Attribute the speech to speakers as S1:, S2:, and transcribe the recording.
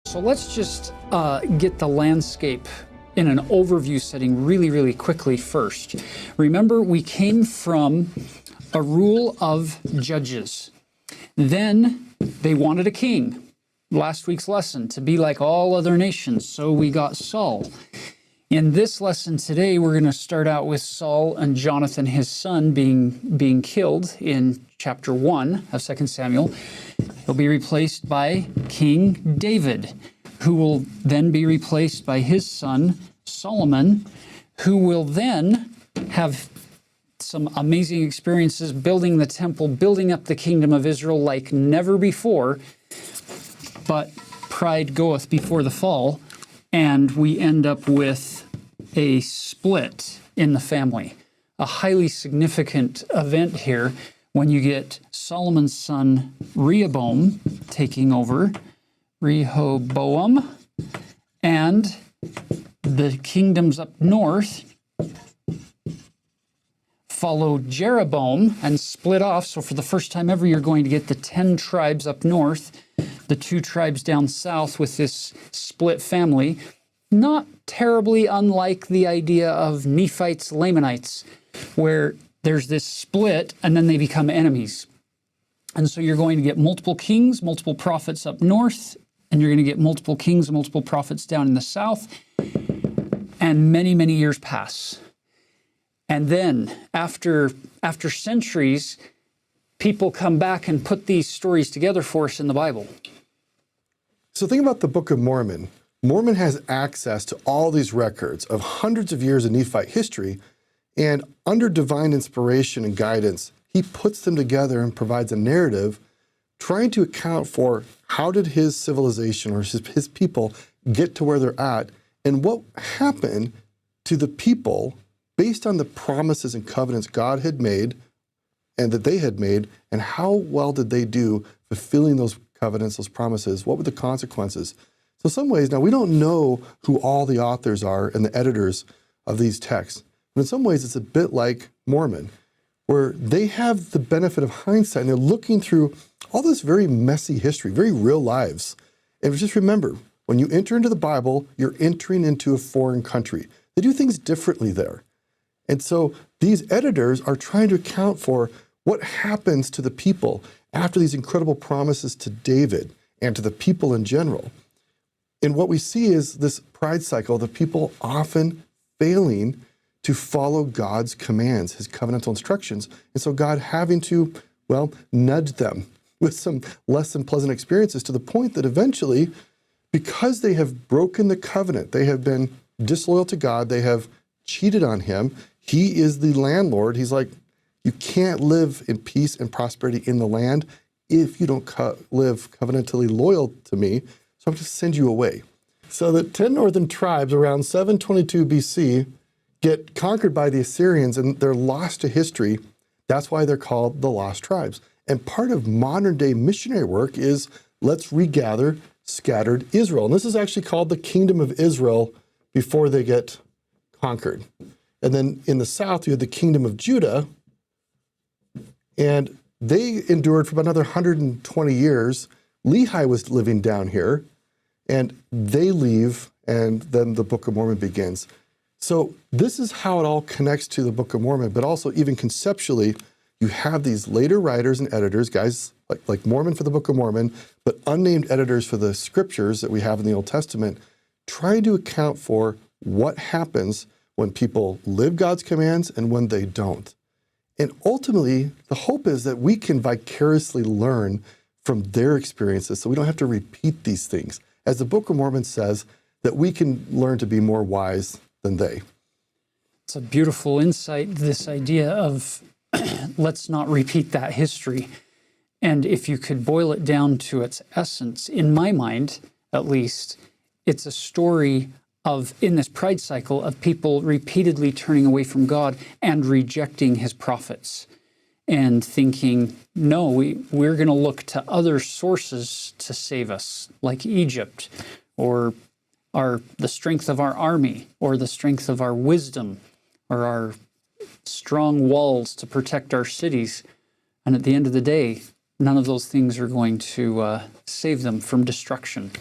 S1: So let's just get the landscape in an overview setting really quickly first. Remember, we came from a rule of judges. Then they wanted a king. Last week's lesson, to be like all other nations. So we got Saul. In this lesson today, we're going to start out with Saul and Jonathan, his son, being killed in chapter 1 of 2 Samuel. He'll be replaced by King David, who will then be replaced by his son, Solomon, who will then have some amazing experiences building the temple, building up the kingdom of Israel like never before. But pride goeth before the fall, and we end up with a split in the family. A highly significant event here when you get Solomon's son Rehoboam taking over, Rehoboam, and the kingdoms up north follow Jeroboam and split off. So for the first time ever, you're going to get the 10 tribes up north, the 2 tribes down south with this split family. Not terribly unlike the idea of Nephites, Lamanites, where there's this split and then they become enemies. And so you're going to get multiple kings, multiple prophets up north, and you're going to get multiple kings and multiple prophets down in the south. And many years pass. And then after centuries, people come back and put these stories together for us in the Bible.
S2: So think about the Book of Mormon. Mormon has access to all these records of hundreds of years of Nephite history, and under divine inspiration and guidance, he puts them together and provides a narrative trying to account for how did his civilization or his people get to where they're at, and what happened to the people based on the promises and covenants God had made and that they had made, and how well did they do fulfilling those covenants, those promises? What were the consequences? So in some ways, now we don't know who all the authors are and the editors of these texts, but in some ways it's a bit like Mormon, where they have the benefit of hindsight and they're looking through all this very messy history, very real lives. And just remember, when you enter into the Bible, you're entering into a foreign country. They do things differently there. And so these editors are trying to account for what happens to the people after these incredible promises to David and to the people in general. And what we see is this pride cycle, the people often failing to follow God's commands, his covenantal instructions. And so God having to, well, nudge them with some less than pleasant experiences to the point that eventually, because they have broken the covenant, they have been disloyal to God, they have cheated on him. He is the landlord. He's like, you can't live in peace and prosperity in the land if you don't live covenantally loyal to me. So I'm going to send you away. So the 10 northern tribes around 722 BC get conquered by the Assyrians and they're lost to history. That's why they're called the lost tribes. And part of modern day missionary work is let's regather scattered Israel. And this is actually called the Kingdom of Israel before they get conquered. And then in the south, you had the Kingdom of Judah, and they endured for about another 120 years. Lehi was living down here, and they leave, and then the Book of Mormon begins. So this is how it all connects to the Book of Mormon, but also even conceptually, you have these later writers and editors, guys like Mormon for the Book of Mormon, but unnamed editors for the scriptures that we have in the Old Testament, trying to account for what happens when people live God's commands and when they don't. And ultimately, the hope is that we can vicariously learn from their experiences so we don't have to repeat these things. As the Book of Mormon says, that we can learn to be more wise than they.
S1: It's a beautiful insight, this idea of let's not repeat that history. And if you could boil it down to its essence, in my mind, at least, it's a story of, in this pride cycle, of people repeatedly turning away from God and rejecting his prophets and thinking, no, we're going to look to other sources to save us, like Egypt, or the strength of our army, or the strength of our wisdom, or our strong walls to protect our cities. And at the end of the day, none of those things are going to save them from destruction.